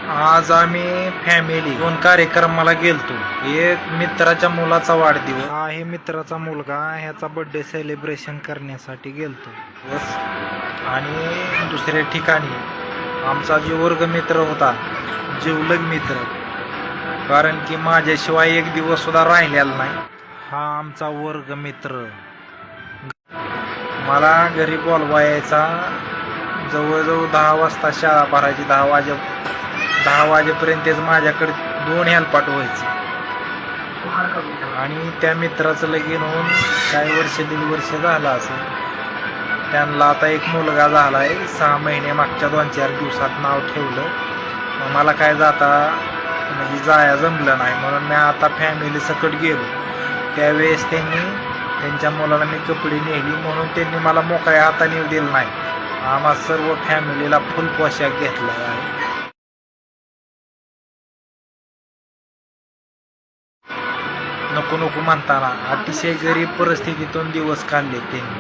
आज आम्ही फॅमिली 2 कार्यक्रमाला गेलतो. एक मित्राच्या मुलाचा वाढदिवस आहे, मित्राचा मुलगा, ह्याचा बर्थडे सेलिब्रेशन करण्यासाठी गेलतो. आणि दुसऱ्या ठिकाणी आमचा जो वर्गमित्र होता, जिवलग मित्र, कारण की माझ्याशिवाय एक दिवस सुद्धा राहिलेला नाही, हा आमचा वर्गमित्र मला घरी बोलवायचा. जवळजवळ 10 वाजता शाळा भरायची. 10 वाजेपर्यंतच माझ्याकडे 2 हेलपाट व्हायचे. आणि त्या मित्राचं लगीन होऊन काही वर्ष 1.5 वर्ष झालं असेल. त्यांना आता एक मुलगा झाला आहे. 6 महिने मागच्या 2-4 दिवसात नाव ठेवलं. मग मला काय जाया जमलं नाही, म्हणून मी आता फॅमिली सकट गेलो. त्यावेळेस त्यांच्या मुलाला मी कपडे नेली, म्हणून त्यांनी मला मोकळ्या हाताने येऊ दिलं नाही. आम्हा सर्व फॅमिलीला फुल पोशाख घेतला आहे. नको नको म्हणताना अतिशय गरीब परिस्थितीतून दिवस काढले त्यांनी.